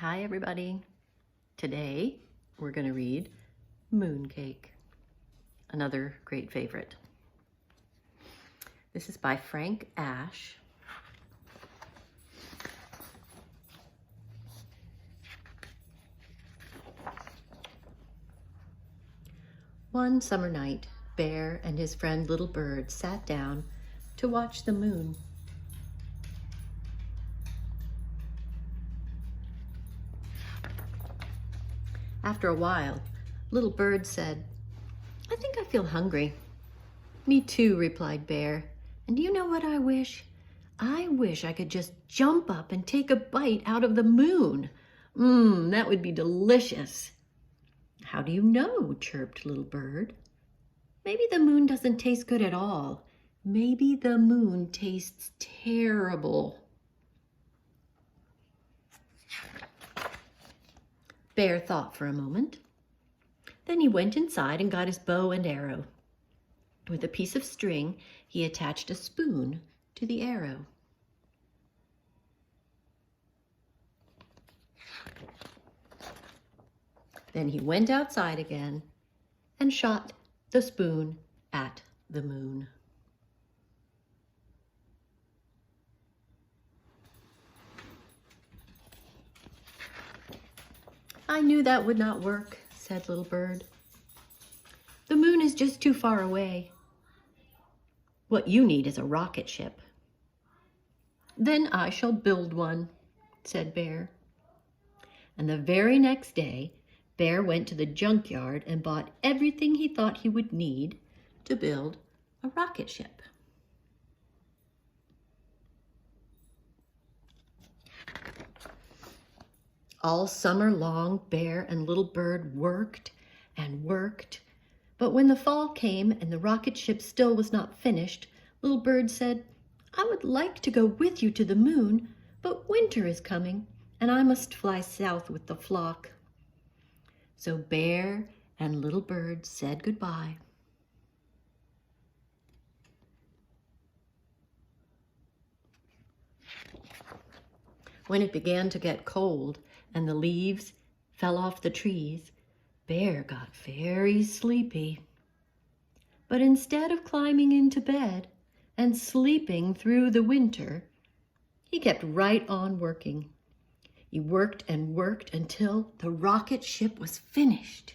Hi everybody. Today we're going to read Mooncake, another great favorite. This is by Frank Ash. One summer night, Bear and his friend Little Bird sat down to watch the moon. After a while, Little Bird said, "I think I feel hungry." "Me too," replied Bear. "And do you know what I wish? I wish I could just jump up and take a bite out of the moon. That would be delicious." "How do you know?" chirped Little Bird. "Maybe the moon doesn't taste good at all. Maybe the moon tastes terrible." Bear thought for a moment. Then he went inside and got his bow and arrow. With a piece of string, he attached a spoon to the arrow. Then he went outside again and shot the spoon at the moon. "I knew that would not work," said Little Bird. "The moon is just too far away. What you need is a rocket ship." "Then I shall build one," said Bear. And the very next day, Bear went to the junkyard and bought everything he thought he would need to build a rocket ship. All summer long, Bear and Little Bird worked and worked. But when the fall came and the rocket ship still was not finished, Little Bird said, "I would like to go with you to the moon, but winter is coming and I must fly south with the flock." So Bear and Little Bird said goodbye. When it began to get cold and the leaves fell off the trees, Bear got very sleepy. But instead of climbing into bed and sleeping through the winter, he kept right on working. He worked and worked until the rocket ship was finished.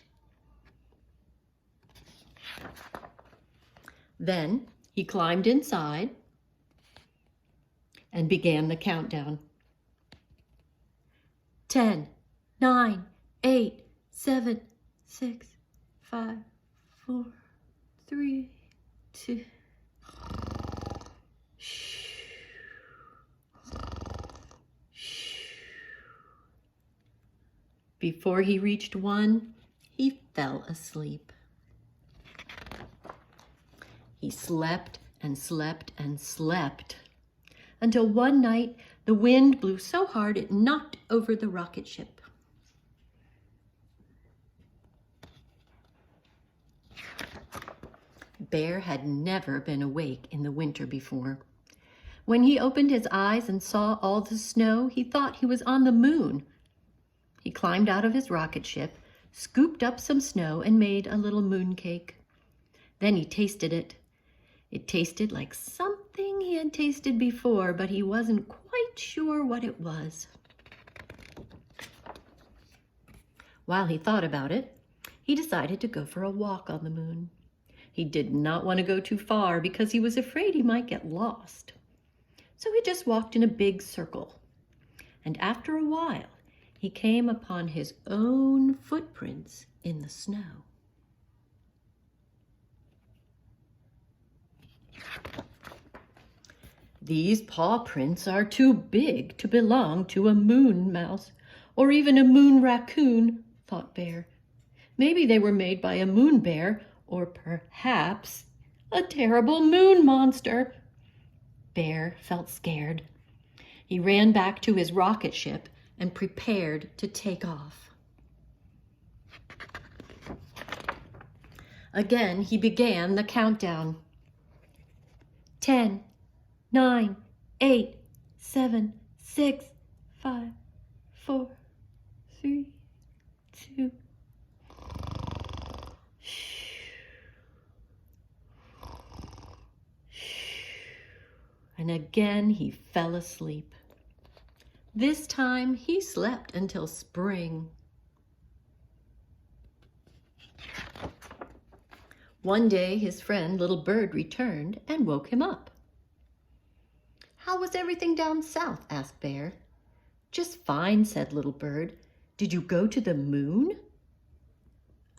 Then he climbed inside and began the countdown. 10, 9, 8, 7, 6, 5, 4, 3, 2. Before he reached 1, he fell asleep. He slept and slept and slept until one night the wind blew so hard it knocked over the rocket ship. Bear had never been awake in the winter before. When he opened his eyes and saw all the snow, he thought he was on the moon. He climbed out of his rocket ship, scooped up some snow, and made a little mooncake. Then he tasted it. It tasted like something he had tasted before, but he wasn't quite sure what it was. While he thought about it, he decided to go for a walk on the moon. He did not want to go too far because he was afraid he might get lost. So he just walked in a big circle. And after a while, he came upon his own footprints in the snow. "These paw prints are too big to belong to a moon mouse or even a moon raccoon," thought Bear. "Maybe they were made by a moon bear or perhaps a terrible moon monster." Bear felt scared. He ran back to his rocket ship and prepared to take off. Again, he began the countdown. 10, 9, 8, 7, 6, 5, 4, 3, 2. And again he fell asleep. This time he slept until spring. One day his friend Little Bird returned and woke him up. "How was everything down south?" asked Bear. "Just fine," said Little Bird. "Did you go to the moon?"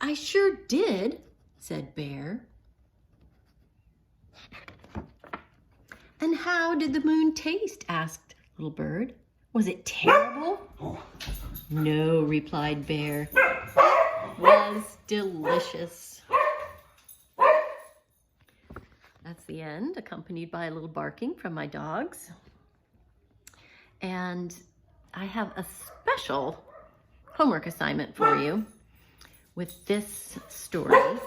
"I sure did," said Bear. "And how did the moon taste?" asked Little Bird. "Was it terrible?" "No," replied Bear. "It was delicious." That's the end, accompanied by a little barking from my dogs. And I have a special homework assignment for you with this story.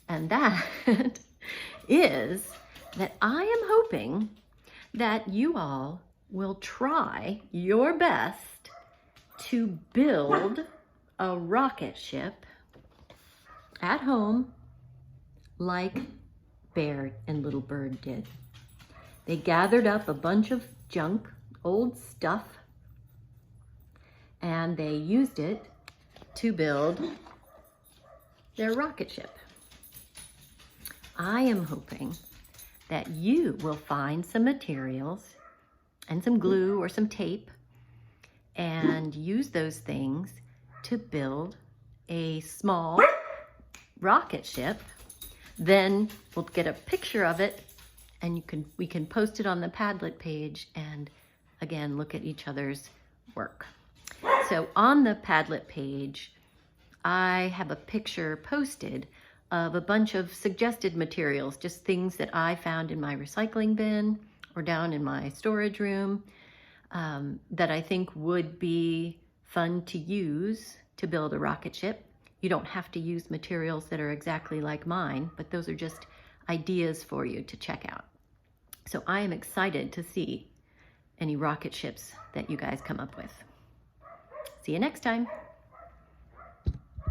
And that is that I am hoping that you all will try your best to build a rocket ship at home like Bear and Little Bird did. They gathered up a bunch of junk, old stuff, and they used it to build their rocket ship. I am hoping that you will find some materials and some glue or some tape and use those things to build a small rocket ship. Then we'll get a picture of it and we can post it on the Padlet page and again look at each other's work. So on the Padlet page, I have a picture posted of a bunch of suggested materials, just things that I found in my recycling bin or down in my storage room that I think would be fun to use to build a rocket ship. You don't have to use materials that are exactly like mine, but those are just ideas for you to check out. So I am excited to see any rocket ships that you guys come up with. See you next time.